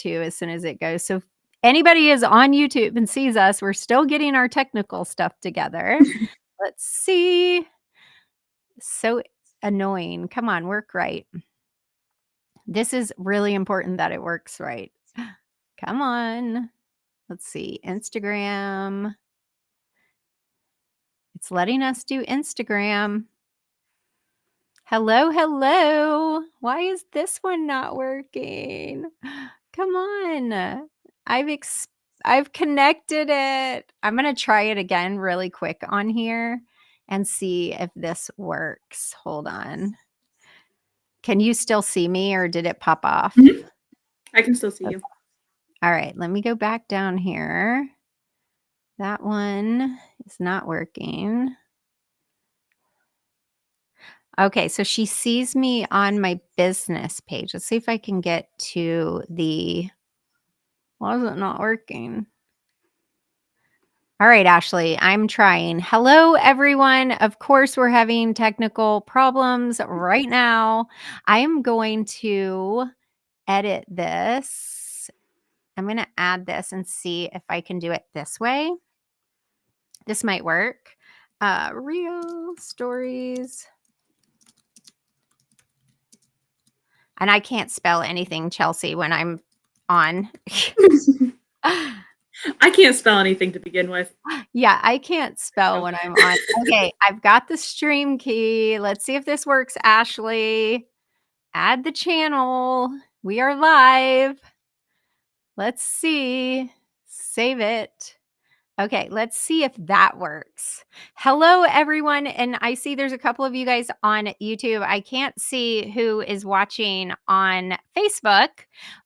too as soon as it goes. So if anybody is on YouTube and sees us, we're still getting our technical stuff together. Let's see. So annoying. Come on, work right. This is really important that it works right. Come on. Let's see. Instagram. It's letting us do Instagram. Hello, hello. Why is this one not working? Come on. I've connected it. I'm going to try it again really quick on here and see if this works. Hold on. Can you still see me or did it pop off? Mhm. I can still see you. All right, let me go back down here. That one is not working. Okay, so she sees me on my business page. Let's see if I can get to the... Why is it not working? All right, Ashley, I'm trying. Hello, everyone. Of course, we're having technical problems right now. I am going to edit this. I'm going to add this and see if I can do it this way. This might work. Real stories. And I can't spell anything, Chelsea, when I'm on. I can't spell anything to begin with. Yeah, I can't spell when I'm on. Okay, I've got the stream key. Let's see if this works, Ashley. Add the channel. We are live. Let's see. Save it. Okay, let's see if that works. Hello, everyone. And I see there's a couple of you guys on YouTube. I can't see who is watching on Facebook,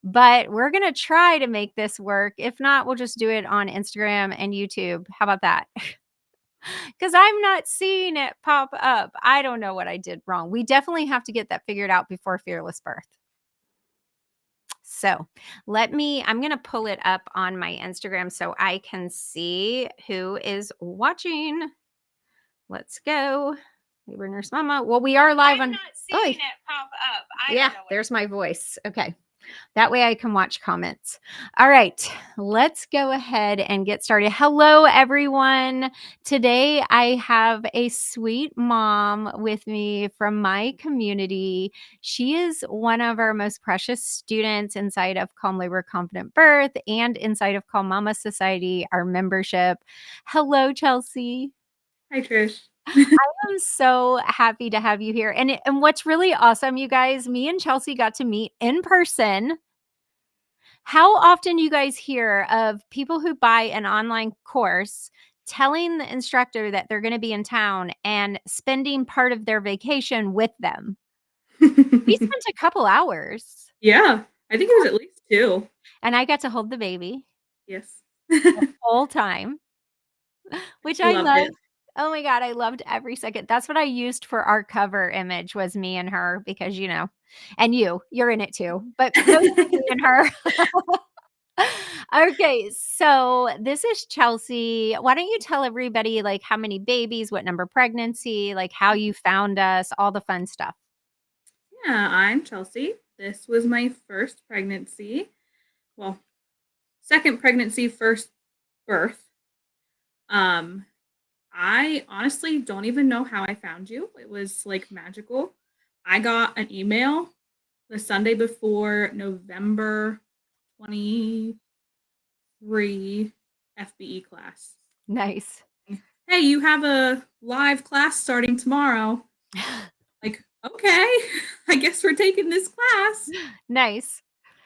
but we're going to try to make this work. If not, we'll just do it on Instagram and YouTube. How about that? Because I'm not seeing it pop up. I don't know what I did wrong. We definitely have to get that figured out before Fearless Birth. So I'm going to pull it up on my Instagram so I can see who is watching. Let's go. Labor Nurse Mama. Well, we are live on. Not seeing it pop up. Yeah, there's my voice. Okay. That way I can watch comments. All right, let's go ahead and get started. Hello, everyone. Today I have a sweet mom with me from my community. She is one of our most precious students inside of Calm Labor Confident Birth and inside of Calm Mama Society, our membership. Hello, Chelsea. Hi, Trish. I'm so happy to have you here. And what's really awesome, you guys, me and Chelsea got to meet in person. How often do you guys hear of people who buy an online course telling the instructor that they're going to be in town and spending part of their vacation with them? We spent a couple hours. Yeah, I think it was at least 2. And I got to hold the baby Yes. the whole time, which She I loved love. it. Oh my God, I loved every second. That's what I used for our cover image was me and her because, and you're in it too, but mostly me and her. Okay, so this is Chelsea. Why don't you tell everybody like how many babies, what number pregnancy, like how you found us, all the fun stuff. Yeah, I'm Chelsea. This was my first pregnancy. Well, second pregnancy, first birth. I honestly don't even know how I found you. It was like magical. I got an email the Sunday before November 23 FBE class. Nice. Hey, you have a live class starting tomorrow. Like, okay, I guess we're taking this class. Nice.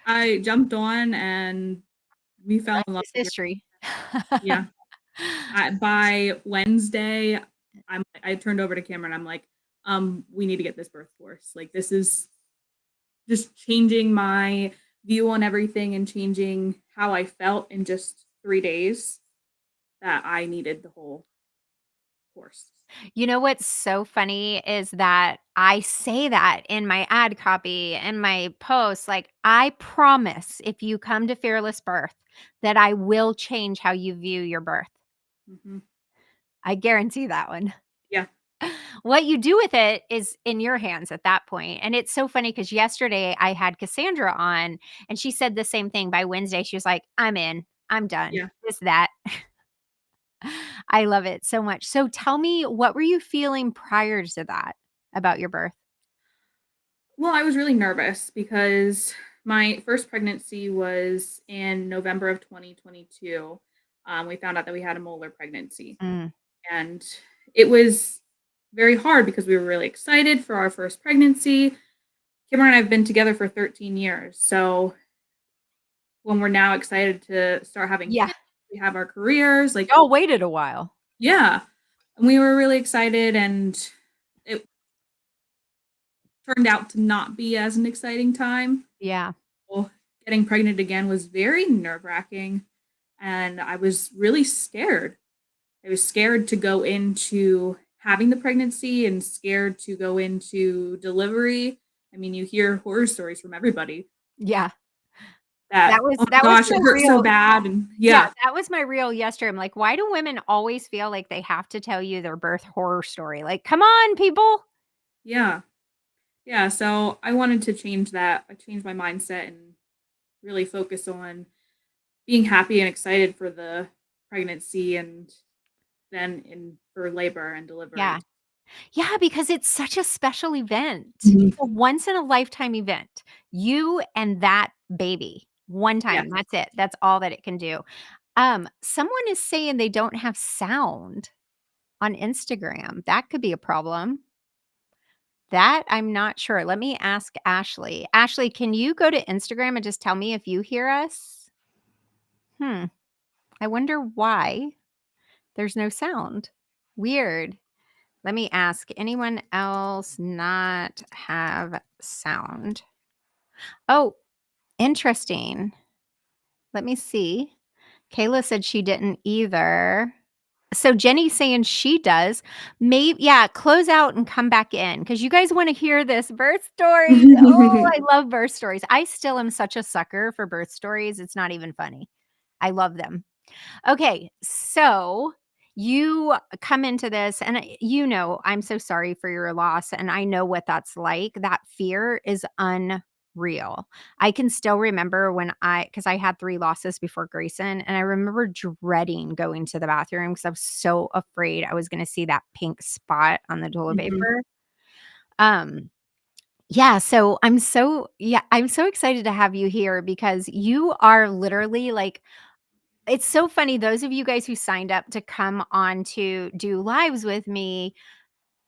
I jumped on and we fell in love with history. Yeah. By Wednesday, I turned over to Cameron. I'm like, we need to get this birth course. Like, this is just changing my view on everything and changing how I felt in just 3 days that I needed the whole course. You know what's so funny is that I say that in my ad copy and my posts. Like, I promise if you come to Fearless Birth that I will change how you view your birth. Mm-hmm. I guarantee that one. Yeah. What you do with it is in your hands at that point, and it's so funny because yesterday I had Cassandra on, and she said the same thing. By Wednesday, she was like, "I'm in. I'm done. Yeah. This, that." I love it so much. So tell me, what were you feeling prior to that about your birth? Well, I was really nervous because my first pregnancy was in November of 2022. We found out that we had a molar pregnancy, Mm, and it was very hard because we were really excited for our first pregnancy. Kimber and I have been together for 13 years. So when we're now excited to start having yeah. kids, we have our careers, like, Y'all waited a while. yeah. And we were really excited, and it turned out to not be as an exciting time. Yeah. Well, getting pregnant again was very nerve-wracking, and I was really scared. I was scared to go into having the pregnancy and scared to go into delivery. I mean, you hear horror stories from everybody Yeah. that, "Oh my That was gosh, my it hurts so real bad," and yeah, yeah, that was my real yesterday. I'm like, "Why do women always feel like they have to tell you their birth horror story?" Like, "Come on, people." yeah, yeah, so I wanted to change that. I changed my mindset and really focus on being happy and excited for the pregnancy and then in for labor and Yeah. delivery. Yeah, because it's such a special event. Mhm. It's a once in a lifetime event. You and that baby. One time, Yes. that's it. That's all that it can do. Someone is saying they don't have sound on Instagram. That could be a problem. That I'm not sure. Let me ask Ashley. Ashley, can you go to Instagram and just tell me if you hear us? Hmm. I wonder why there's no sound. Weird. Let me ask, anyone else not have sound? Oh, interesting. Let me see. Kayla said she didn't either. So Jenny's saying she does. Maybe, yeah, close out and come back in because you guys want to hear this birth stories. Oh, I love birth stories. I still am such a sucker for birth stories. It's not even funny. I love them. Okay, so you come into this, and I'm so sorry for your loss, and I know what that's like. That fear is unreal. I can still remember because I had 3 losses before Grayson, and I remember dreading going to the bathroom because I was so afraid I was going to see that pink spot on the toilet Mhm. paper. Um, yeah, so I'm so excited to have you here because you are literally like it's so funny, those of you guys who signed up to come on to do lives with me,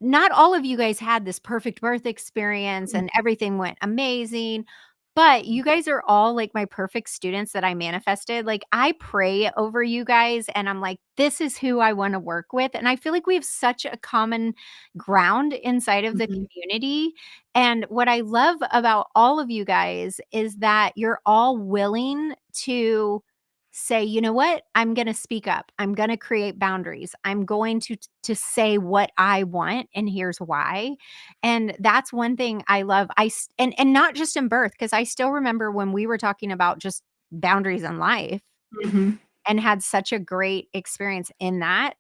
not all of you guys had this perfect birth experience and everything went amazing, but you guys are all like my perfect students that I manifested. Like I pray over you guys and I'm like, this is who I want to work with. And I feel like we have such a common ground inside of the Mhm. community. And what I love about all of you guys is that you're all willing to say, you know what? I'm going to speak up. I'm going to create boundaries. I'm going to say what I want and here's why. And that's one thing I love. And not just in birth because I still remember when we were talking about just boundaries in life Mhm. and had such a great experience in that.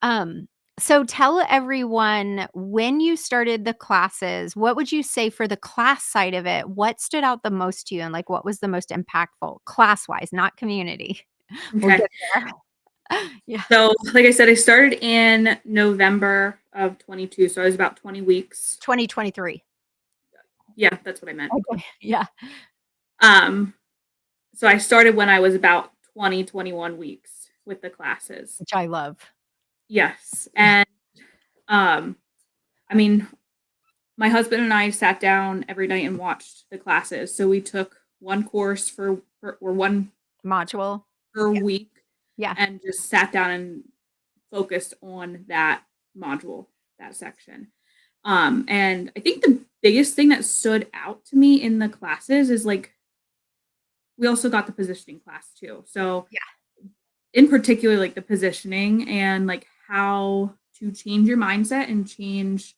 Um so tell everyone when you started the classes, what would you say for the class side of it? What stood out the most to you and like what was the most impactful class-wise, not community? We'll Okay. get there. Yeah. So, like I said, I started in November of 22, so I was about 20 weeks. 2023. Yeah, that's what I meant. Okay. Yeah. Um, so I started when I was about 20, 21 weeks with the classes. Which I love. Yes. Yeah. And um, I mean, my husband and I sat down every night and watched the classes. So we took one course or one Module. per Yeah. week Yeah. and just sat down and focused on that module, that section. And I think the biggest thing that stood out to me in the classes is like we also got the positioning class too. So Yeah. in particular, like the positioning and like how to change your mindset and change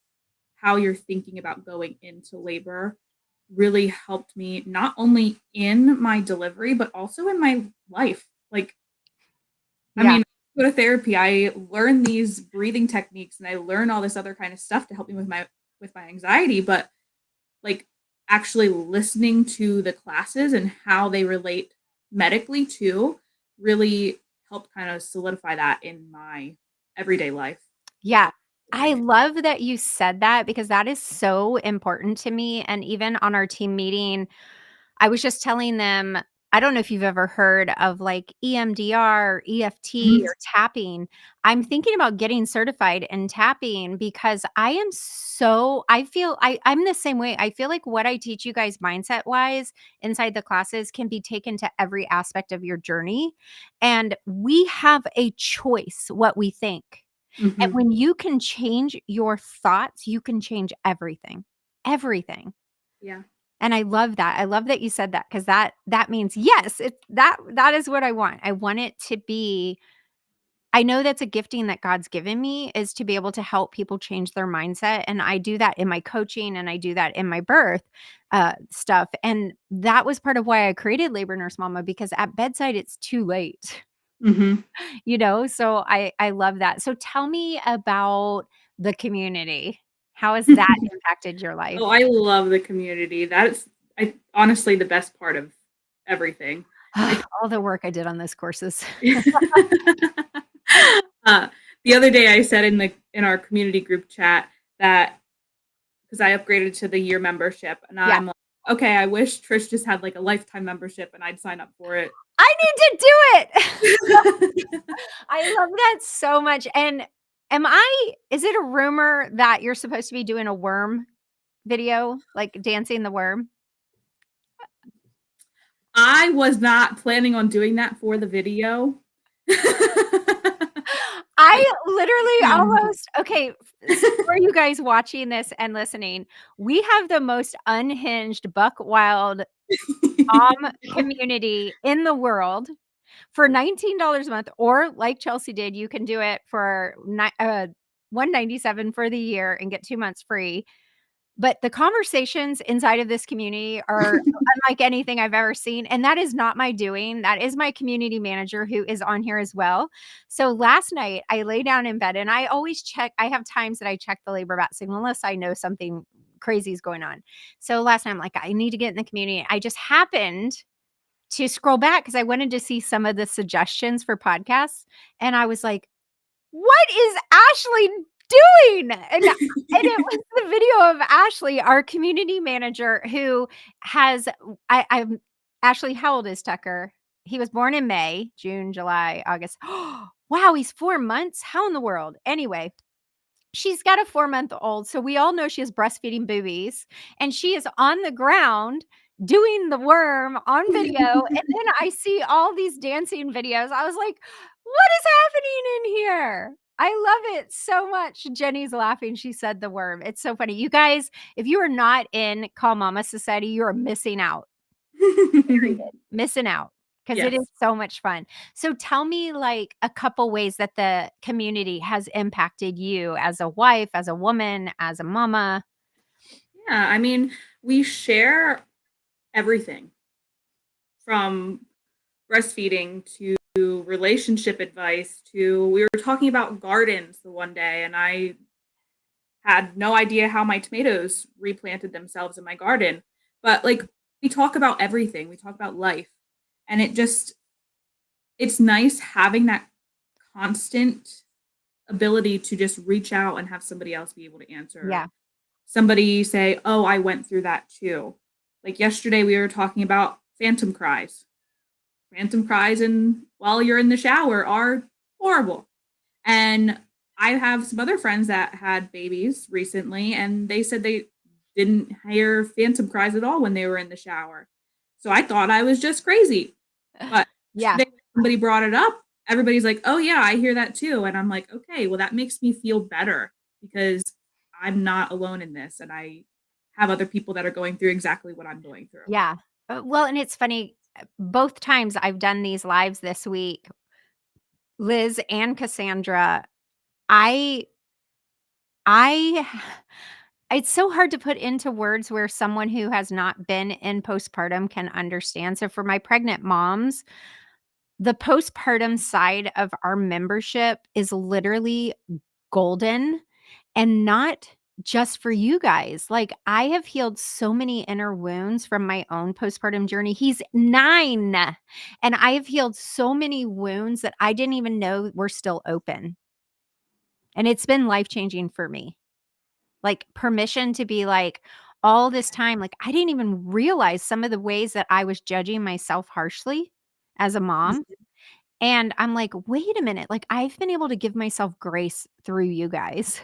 how you're thinking about going into labor really helped me not only in my delivery but also in my life. Like, I Yeah. mean, go to therapy, I learn these breathing techniques and I learn all this other kind of stuff to help me with my anxiety, but like actually listening to the classes and how they relate medically too really helped kind of solidify that in my everyday life with Yeah. like I living it. love that you said that because that is so important to me, and even on our team meeting, I was just telling them, I don't know if you've ever heard of like EMDR, EFT, Mhm. or tapping. I'm thinking about getting certified in tapping because I feel I'm the same way. I feel like what I teach you guys mindset wise inside the classes can be taken to every aspect of your journey. And we have a choice what we think. And Mhm. when you can change your thoughts, you can change everything. Everything. Yeah. And I love that. I love that you said that because that means yes, that is what I want. I want it to be. I know that's a gifting that God's given me is to be able to help people change their mindset, and I do that in my coaching and I do that in my birth stuff. And that was part of why I created Labor Nurse Mama, because at bedside it's too late. Mhm. So I love that. So tell me about the community. How has that impacted your Oh, life? I love the community. That's I honestly the best part of everything. I All the work I did on those courses. uh, the other day I said in our community group chat that because I upgraded to the year membership and Yeah. I'm like, okay, I wish Trish just had like a lifetime membership and I'd sign up for it. I need to do it. I love that so much. And is it a rumor that you're supposed to be doing a worm video, like dancing the worm? I was not planning on doing that for the video. I I literally um, almost okay, for you guys watching this and listening, we have the most unhinged buck wild community in the world. For $19 a month, or like Chelsea did, you can do it for $197 for the year and get 2 months free. But the conversations inside of this community are unlike anything I've ever seen, and that is not my doing. That is my community manager who is on here as well. So last night, I lay down in bed, and I always check I have times that I check the labor bat signal unless I know something crazy is going on. So last night, I'm like, "I need to get in the community." I just happened to scroll back because I wanted to see some of the suggestions for podcasts, and I was like, "What is Ashley doing?" And it was the video of Ashley, our community manager, who has I'm Ashley, how old is Tucker? He was born in May, June, July, August. Wow, he's 4 months? How in the world? Anyway, she's got a 4-month-old, so we all know she has breastfeeding boobies, and she is on the ground doing the worm on video, and then I see all these dancing videos. I was like, "What is happening in here?" I love it so much. Jenny's laughing. She said the worm. It's so funny. You guys, if you are not in Call Mama Society, you are missing out. Period. Missing out because it is yes. so much fun. So tell me, like, a couple ways that the community has impacted you as a wife, as a woman, as a mama. Yeah, I mean, we share everything from breastfeeding to relationship advice to we were talking about gardens the one day and I had no idea how my tomatoes replanted themselves in my garden. But like we talk about everything. We talk about life. And it's nice having that constant ability to just reach out and have somebody else be able to answer. Yeah. Somebody say, "Oh, I went through that too." Like yesterday we were talking about phantom cries. Phantom cries and while you're in the shower are horrible. And I have some other friends that had babies recently, and they said they didn't hear phantom cries at all when they were in the shower. So I thought I was just crazy. But Yeah. yesterday, somebody brought it up. Everybody's like, oh, yeah, I hear that too. And I'm like, okay, well, that makes me feel better because I'm not alone in this. And I have other people that are going through exactly what I'm going through. Yeah. Well, and it's funny, both times I've done these lives this week, Liz and Cassandra, I I it's so hard to put into words where someone who has not been in postpartum can understand. So for my pregnant moms, The postpartum side of our membership is literally golden, and not just for you guys. Like, I have healed so many inner wounds from my own postpartum journey. He's 9, and I have healed so many wounds that I didn't even know were still open. And it's been life-changing for me. Like, permission to be like, all this time, like, I didn't even realize some of the ways that I was judging myself harshly as a mom. And I'm like, "Wait a minute, like, I've been able to give myself grace through you guys."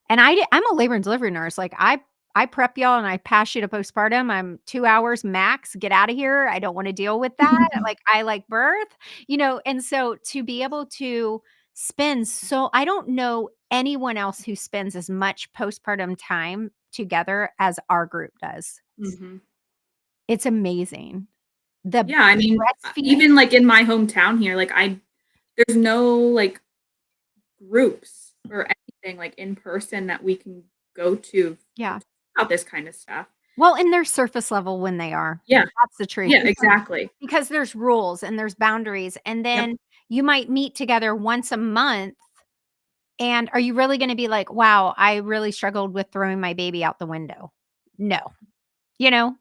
And I'm a labor and delivery nurse, like, I prep y'all and I pass you to postpartum, I'm 2 hours max, get out of here, I don't wanna deal with that, like, I like birth, and so to be able to spend I don't know anyone else who spends as much postpartum time together as our group does. Mhm. It's amazing. The Yeah, I mean, breastfeeding. even, like, in my hometown here, like, there's no, like, groups or anything, like, in person that we can go to Yeah. talk about this kinda stuff. Well, and they're surface level when they are. Yeah. That's the truth, Yeah, exactly. because there's rules and there's boundaries, and Yep. then you might meet together once a month, and are you really gonna be like, "Wow, I really struggled with throwing my baby out the window." No.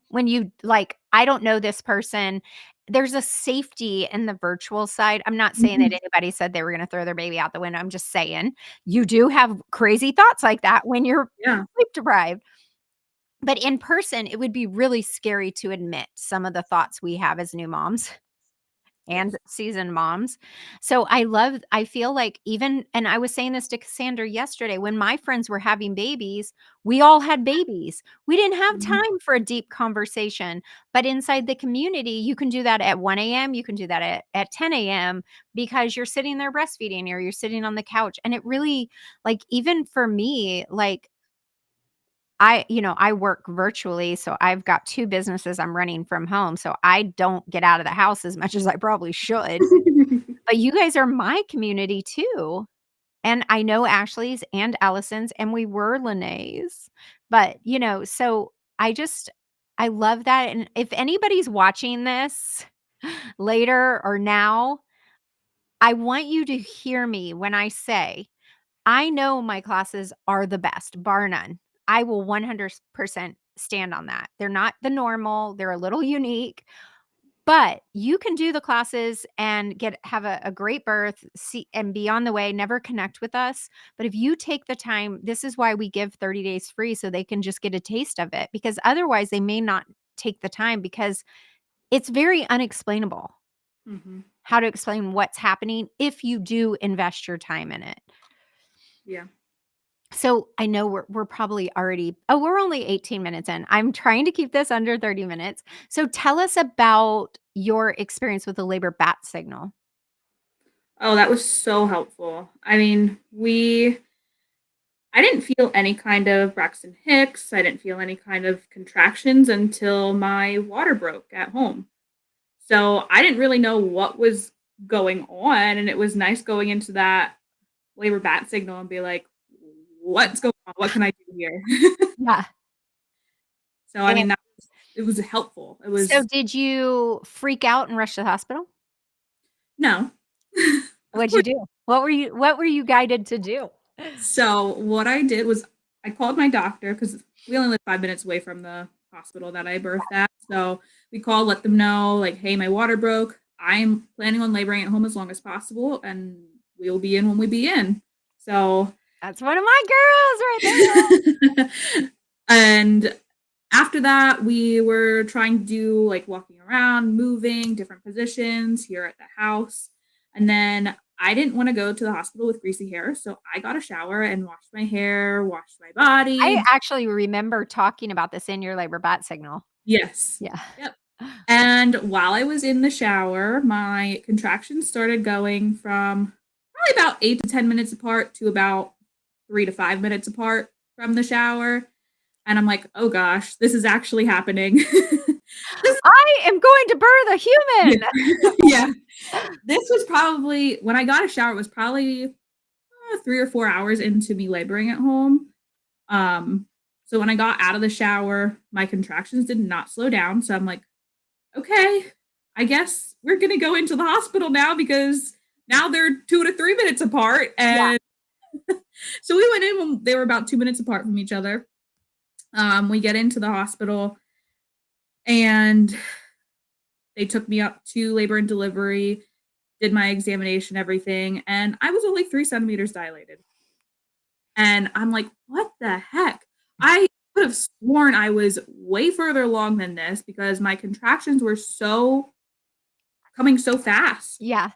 When you like, I don't know this person, there's a safety in the virtual side. I'm not saying that Mhm. anybody said they were gonna throw their baby out the window, I'm just saying, you do have crazy thoughts like that when you're Yeah. sleep deprived. But in person, it would be really scary to admit some of the thoughts we have as new moms and Yes. seasoned moms. So I feel like even and I was saying this to Cassandra yesterday, when my friends were having babies, we all had babies. We didn't have Mhm. time for a deep conversation. But inside the community, you can do that at 1 a.m., you can do that at 10 a.m. because you're sitting there breastfeeding or you're sitting on the couch. And it really, like, even for me, like, I work virtually, so I've got 2 businesses I'm running from home, so I don't get out of the house as much as I probably should. But you guys are my community too, and I know Ashley's and Allison's, and we were Lene's. But, so I love that, and if anybody's watching this later or now, I want you to hear me when I say I know my classes are the best, bar none. I will 100% stand on that. They're not the normal, they're a little unique, but you can do the classes and have a great birth, see and be on the way, never connect with us. But if you take the time, this is why we give 30 days free so they can just get a taste of it, because otherwise they may not take the time because it's very unexplainable Mhm. how to explain what's happening if you do invest your time in it. Yeah. So I know we're probably already we're only 18 minutes in. I'm trying to keep this under 30 minutes. So tell us about your experience with the labor bat signal. Oh, that was so helpful. I mean, I didn't feel any kind of Braxton Hicks. I didn't feel any kind of contractions until my water broke at home. So I didn't really know what was going on. And it was nice going into that labor bat signal and be like, what's going on? What can I do here? Yeah. So, I And mean, it was helpful. It so was, did you freak out and rush to the hospital? no, of What'd you course. do? What were you guided to do? So what I did was I called my doctor because we only live 5 minutes away from the hospital that I birthed at. So we called, let them know, like, hey, my water broke. I'm planning on laboring at home as long as possible, and we'll be in when we be in. So, That's one of my girls right there. and after that, we were trying to do like walking around, moving, different positions here at the house. And then I didn't want to go to the hospital with greasy hair. So I got a shower and washed my hair, washed my I body. actually remember talking about this in your labor bat signal. Yes. Yeah. Yep. And while I was in the shower, my contractions started going from probably about 8 to 10 minutes apart to about 3 to 5 minutes apart from the shower. And I'm like, oh gosh, this is actually happening. This I am going to birth a Yeah. human. Yeah. This was probably when I got a shower, it was probably 3 or 4 hours into me laboring at home. Um, so when I got out of the shower, my contractions did not slow down. So I'm like, okay, I guess we're going to go into the hospital now because now they're 2 to 3 minutes apart. Yeah. And so we went in when they were about 2 minutes apart from each other. We get into the hospital and they took me up to labor and delivery, did my examination, everything. And I was only 3 centimeters dilated. And I'm like, what the heck? I could have sworn I was way further along than this because my contractions were so coming so fast. Yeah.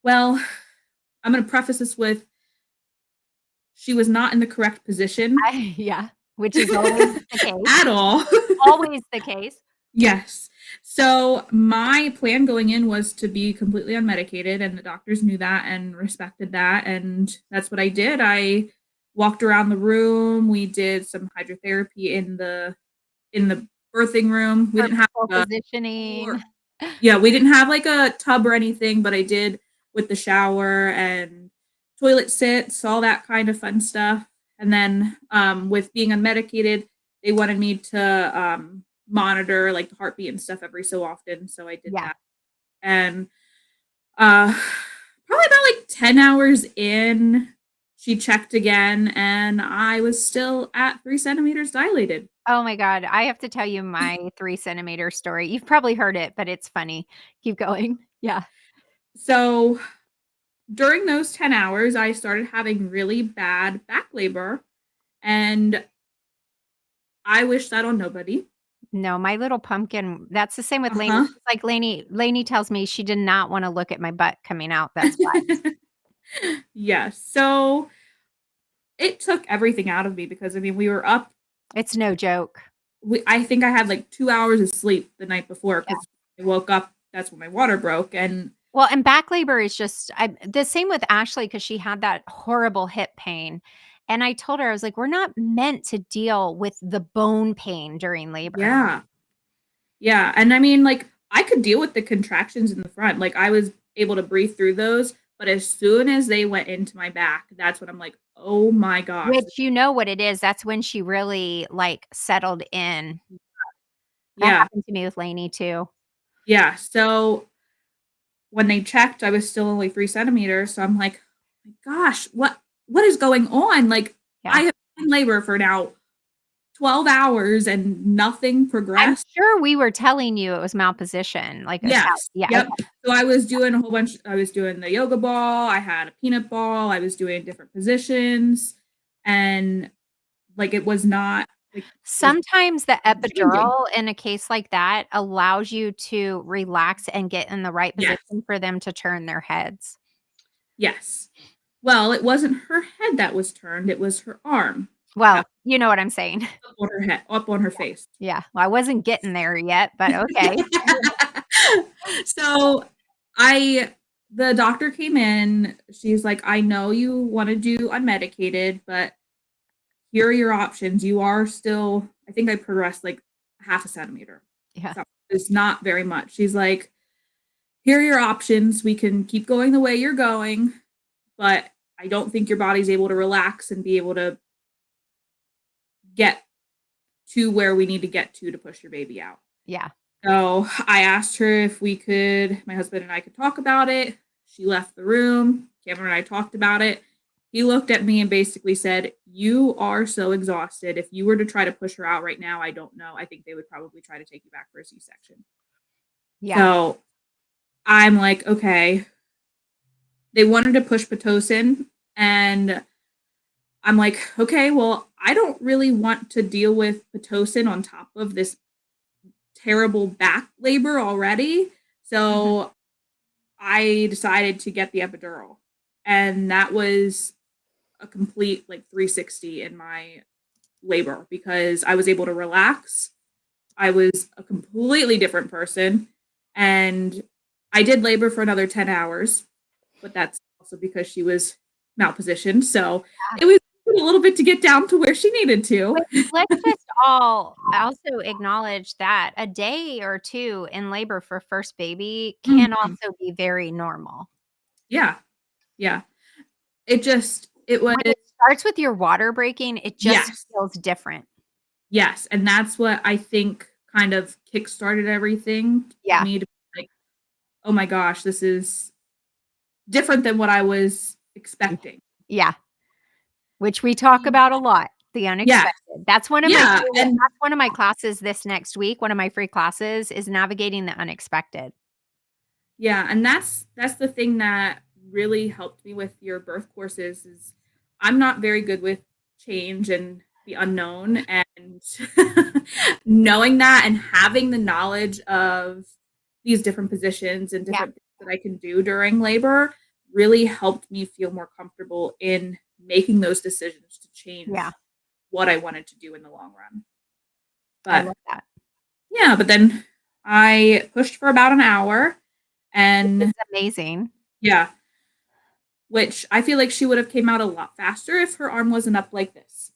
Well, I'm going to preface this with she was not in the correct position Yeah, which is always the case. at all. Always the case. Yes. So my plan going in was to be completely unmedicated, and the doctors knew that and respected that, and that's what I did. I walked around the room. We did some hydrotherapy in the birthing room. We didn't have Purposeful a positioning. yeah, we didn't have like a tub or anything, but I did with the shower and toilet sits, all that kind of fun stuff. And then with being unmedicated, they wanted me to monitor like the heartbeat and stuff every so often. So I did Yeah. that. And uh, probably about like 10 hours in, she checked again, and I was still at 3 centimeters dilated. Oh my god, I have to tell you my 3 centimeter story. You've probably heard it, but it's funny. Keep going. Yeah. So during those 10 hours, I started having really bad back labor, and I wish that on nobody. No, my little pumpkin, that's the same with Lainey. Uh-huh. She's like Lainey tells me she did not wanna look at my butt coming out, that's why. Yes. So it took everything out of me because I mean, we were up. It's no joke. I think I had like 2 hours of sleep the night before Yeah. because I woke up. That's when my water broke. And Well, and back labor is just the same with Ashley because she had that horrible hip pain, and I told her, I was like, "We're not meant to deal with the bone pain during labor." yeah, yeah. And I mean, like, I could deal with the contractions in the front. Like, I was able to breathe through those. But as soon as they went into my back, that's when I'm like, oh my gosh. Which you know what it is, that's when she really, like, settled in. That Yeah. happened to me with Lainey too. Yeah. So when they checked, I was still only 3 centimeters. So I'm like, oh my gosh, what is going on? Like Yeah. I have been in labor for now 12 hours and nothing I'm progressed. sure we were telling you it was malposition, like a Yes. yeah, Yep. okay. So I was doing a whole bunch. I was doing the yoga ball. I had a peanut ball. I was doing different positions, and like it was not like it was Sometimes the changing. epidural in a case like that allows you to relax and get in the right Yes. position for them to turn their heads. Yes. Well, it wasn't her head that was turned. It was her arm that Well, you know what I'm saying. was up on her head, up on her face. Yeah, well, I wasn't getting there yet, but okay. So I the doctor came in, she's like, "I know you wanna do unmedicated, but here are your options. You are still" I think I progressed, like, half a centimeter. Yeah, So, it's not very much. She's like, "Here are your options. We can keep going the way you're going, but I don't think your body's able to relax and be able to get to where we need to get to push your baby out." yeah. So I asked her if we could, my husband and I could talk about it. She left the room. Cameron and I talked about it. He looked at me and basically said, "You are so exhausted. If you were to try to push her out right now, I don't know. I think they would probably try to take you back for a C-section." Yeah. So I'm like, okay. They wanted to push Pitocin, and I'm like, okay, well, I don't really want to deal with Pitocin on top of this terrible back labor already. Mhm. So I decided to get the epidural. And that was a complete like 360 in my labor because I was able to relax. I was a completely different person. And I did labor for another 10 hours, but that's also because she was malpositioned. So it was a little bit to get down to where she needed to. Which let's just all also acknowledge that a day or 2 in labor for first baby can Mhm. also be very normal. Yeah. Yeah. It was, When it starts with your water breaking, it just yes. feels different. Yes. And that's what I think kind of kickstarted everything for Yeah. me to be like, oh my gosh, this is different than what I was expecting. Yeah. Which we talk about a lot, the Yeah. unexpected. That's one of my Yeah. favorite And that's one of my classes this next week, one of my free classes is navigating the unexpected. yeah, and that's the thing that really helped me with your birth courses is I'm not very good with change and the unknown and knowing that and having the knowledge of these different positions and Yeah, different things that I can do during labor really helped me feel more comfortable in making those decisions to yeah, change what I wanted to do in the long run. I But love that. yeah, but then I pushed for about an hour This and is amazing. yeah, which I feel like she would have came out a lot faster if her arm wasn't up like this.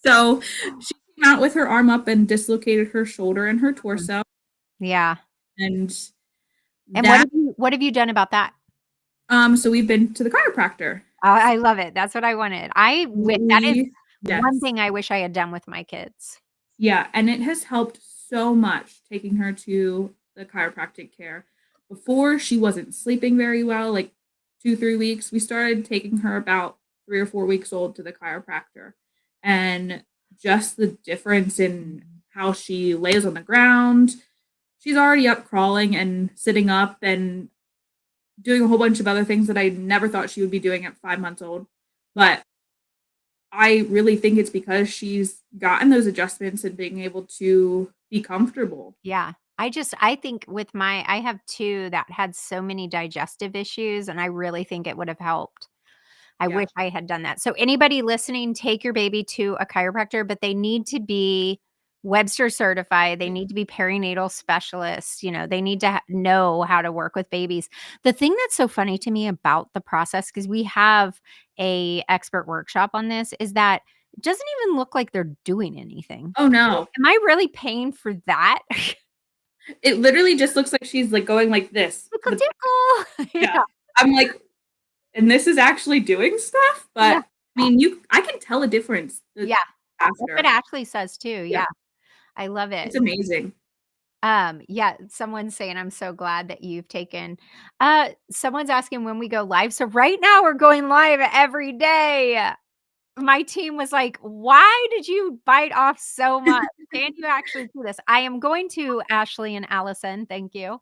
So she came out with her arm up and dislocated her shoulder and her Mhm. torso. Yeah, And and that what have you done about that? so we've been to the chiropractor. I love it, that's what I wanted. That is We one yes. thing I wish I had done with my kids. Yeah, and it has helped so much taking her to the chiropractic care. Before she wasn't sleeping very well, like 2, 3 weeks. We started taking her about 3 or 4 weeks old to the chiropractor. And just the difference in how she lays on the ground. She's already up crawling and sitting up and doing a whole bunch of other things that I never thought she would be doing at 5 months old. Yeah. But I really think it's because she's gotten those adjustments and being able to be comfortable. Yeah. I think with I have 2 that had so many digestive issues, and I really think it would have helped. I Yeah. wish I had done that. So anybody listening, take your baby to a chiropractor, but they need to be Webster certified. They need to be perinatal specialists. They need to know how to work with babies. The thing that's so funny to me about the process, because we have a expert workshop on this, is that it doesn't even look like they're doing anything. Oh, no. Am I really paying for that? It literally just looks like she's, like, going like this to Tickle, the back. tickle. Yeah. Yeah, I'm like, "And this is actually doing stuff?" But, yeah, I mean, I can tell a difference yeah. That's what after. Ashley says too. Yeah. Yeah, I love it. It's amazing. Yeah, someone's saying, "I'm so glad that you've taken" someone's asking when we go live. So right now we're going live every day. My team was like, "Why did you bite off so much? Can you actually do this?" I am going to, Ashley and Allison, thank you.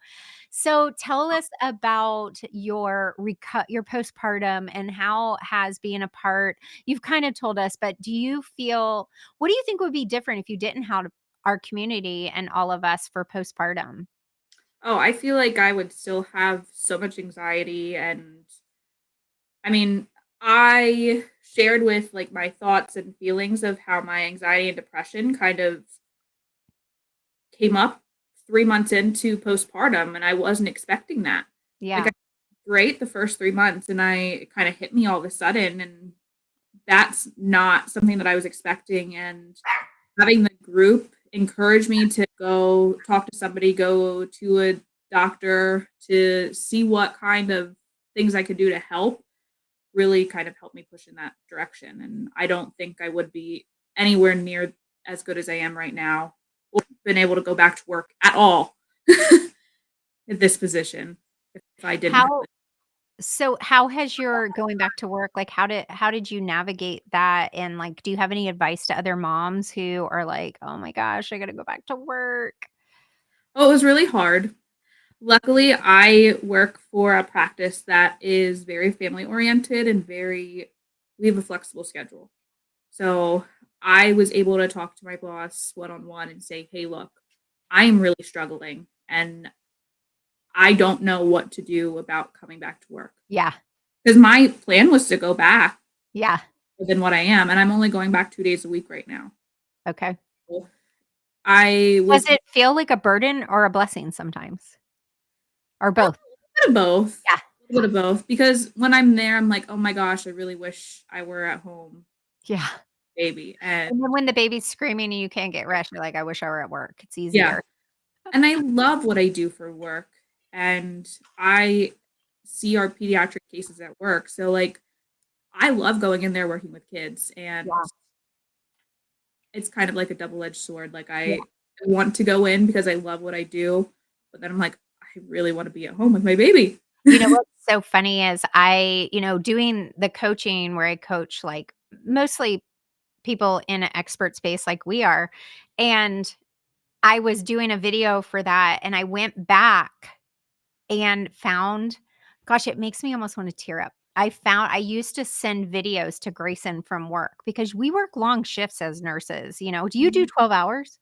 So tell us about your postpartum and how has being a part you've kind of told us, but what do you think would be different if you didn't have our community and all of us for postpartum? Oh, I feel like I would still have so much anxiety and I mean, I shared with, like, my thoughts and feelings of how my anxiety and depression kind of came up 3 months into postpartum, and I wasn't expecting that. Like, Yeah, I great the first 3 months, and it kinda hit me all of a sudden, and that's not something that I was expecting, and having the group encourage me to go talk to somebody, go to a doctor to see what kind of things I could do to help really kind of helped me push in that direction, and I don't think I would be anywhere near as good as I am right now or been able to go back to work at all in this position if I didn't have how it. So how has your going back to work, like, how did you navigate that? And, like, do you have any advice to other moms who are like, "Oh my gosh, I gotta go back to work?" Oh, it was really hard. Luckily, I work for a practice that is very family oriented and we have a flexible schedule. So I was able to talk to my boss one on one and say, hey, look, I am really struggling and I don't know what to do about coming back to work. Yeah, Because my plan was to go back yeah, than what I am, and I'm only going back 2 days a week right now. okay. So I Does was it feel like a burden or a blessing sometimes? Or a both? bit of both. Yeah, A little bit of both. Because when I'm there, I'm like, oh my gosh, I really wish I were at home, yeah. baby. And And then when the baby's screaming and you can't get rest, you're like, "I wish I were at work. It's yeah. easier." And I love what I do for work. And I see our pediatric cases at work. So like I love going in there working with kids and Yeah. it's kind of like a double-edged sword. Like Yeah. I want to go in because I love what I do, but then I'm like, I really want to be at home with my baby. You know what's so funny is doing the coaching where I coach, like, mostly people in an expert space like we are, and I was doing a video for that, and I went back and found gosh, it makes me almost wanna tear up. I used to send videos to Grayson from work because we work long shifts as nurses, Do you do Mhm. 12 hours?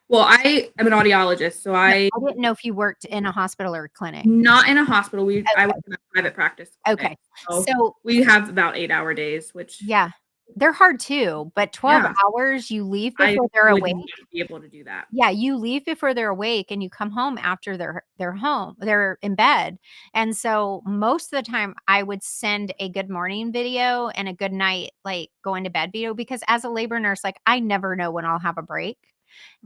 Well, I am an audiologist, so No, I I didn't know if you worked in a hospital or a clinic. not in a hospital. I work Okay, in a private practice clinic, okay. so So we have about 8-hour days, which yeah, they're hard too, but 12 yeah, hours, you leave I before they're would awake. not be able to do that. Yeah, you leave before they're awake and you come home after they're home, they're in bed, and so most of the time, I would send a good morning video and a good night, like, going to bed video because as a labor nurse, like, I never know when I'll have a break,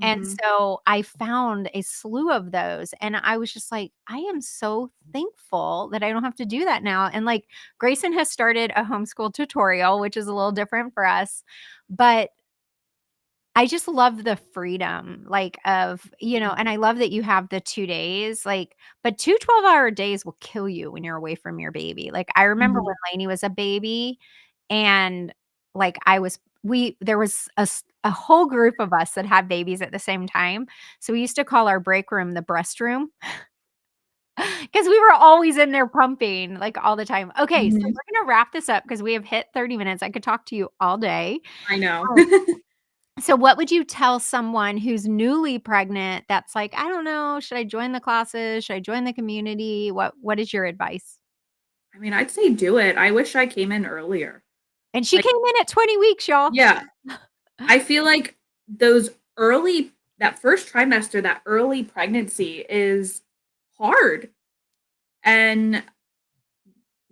and Mhm. so I found a slew of those, and I was just like, "I am so thankful that I don't have to do that now," and, like, Grayson has started a homeschool tutorial, which is a little different for us, but I just love the freedom, like, Mhm. and I love that you have the 2 days, like, but 2 12-hour days will kill you when you're away from your baby. Like, I remember when Mhm. Lainey was a baby and, like, I was we there was a whole group of us that had babies at the same time, so we used to call our break room the breast room because we were always in there pumping, like, all the time. Okay, so Mhm. we're gonna wrap this up because we have hit 30 minutes. I could talk to you all day. I know. Um So what would you tell someone who's newly pregnant that's like, "I don't know, should I join the classes? Should I join the community?" What is your advice? I mean, I'd say do it. I wish I came in earlier. And she Like came in at 20 weeks, y'all. yeah, I feel like those early that first trimester, that early pregnancy is hard, and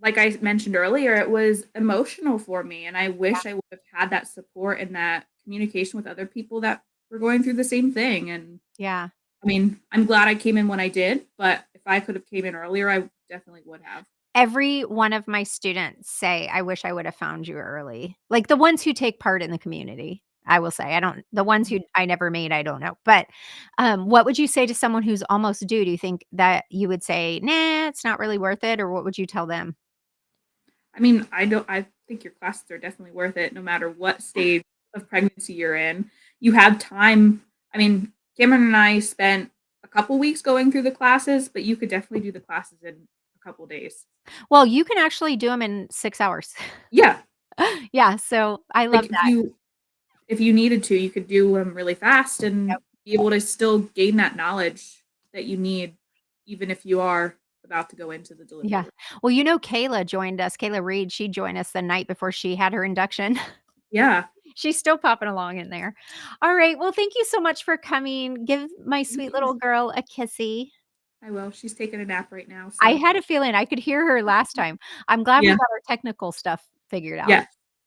like I mentioned earlier, it was emotional for me, and I wish I would have had that support and that communication with other people that were going through the same thing, and Yeah. I mean, I'm glad I came in when I did, but if I could have came in earlier, I definitely would have. Every one of my students say, "I wish I would have found you early." Like, the ones who take part in the community, I will say. I don't the ones who I never made, I don't know. But, what would you say to someone who's almost due? Do you think that you would say, "Nah, it's not really worth it," or what would you tell them? I mean, I think your classes are definitely worth it no matter what stage of pregnancy you're in. You have time. I mean, Cameron and I spent a couple weeks going through the classes, but you could definitely do the classes in a couple days. Well, you can actually do them in 6 hours. Yeah, Yeah, so I love like that. if you needed to, you could do them really fast and Yep. be able to still gain that knowledge that you need, even if you are about to go into the delivery Yeah. room. Well, Kayla joined us. Kayla Reed, she joined us the night before she had her induction. Yeah, She's still popping along in there. All right. Well, thank you so much for coming. Give my thank sweet you. little girl a kissy. I will. She's taking a nap right now, I so had a feeling I could hear her last time. I'm glad we yeah, got our technical stuff figured out. yeah,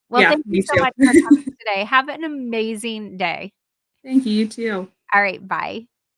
Well, yeah. thank you Me so too. much for coming today. Have an amazing day. Thank you. You too. All right. Bye.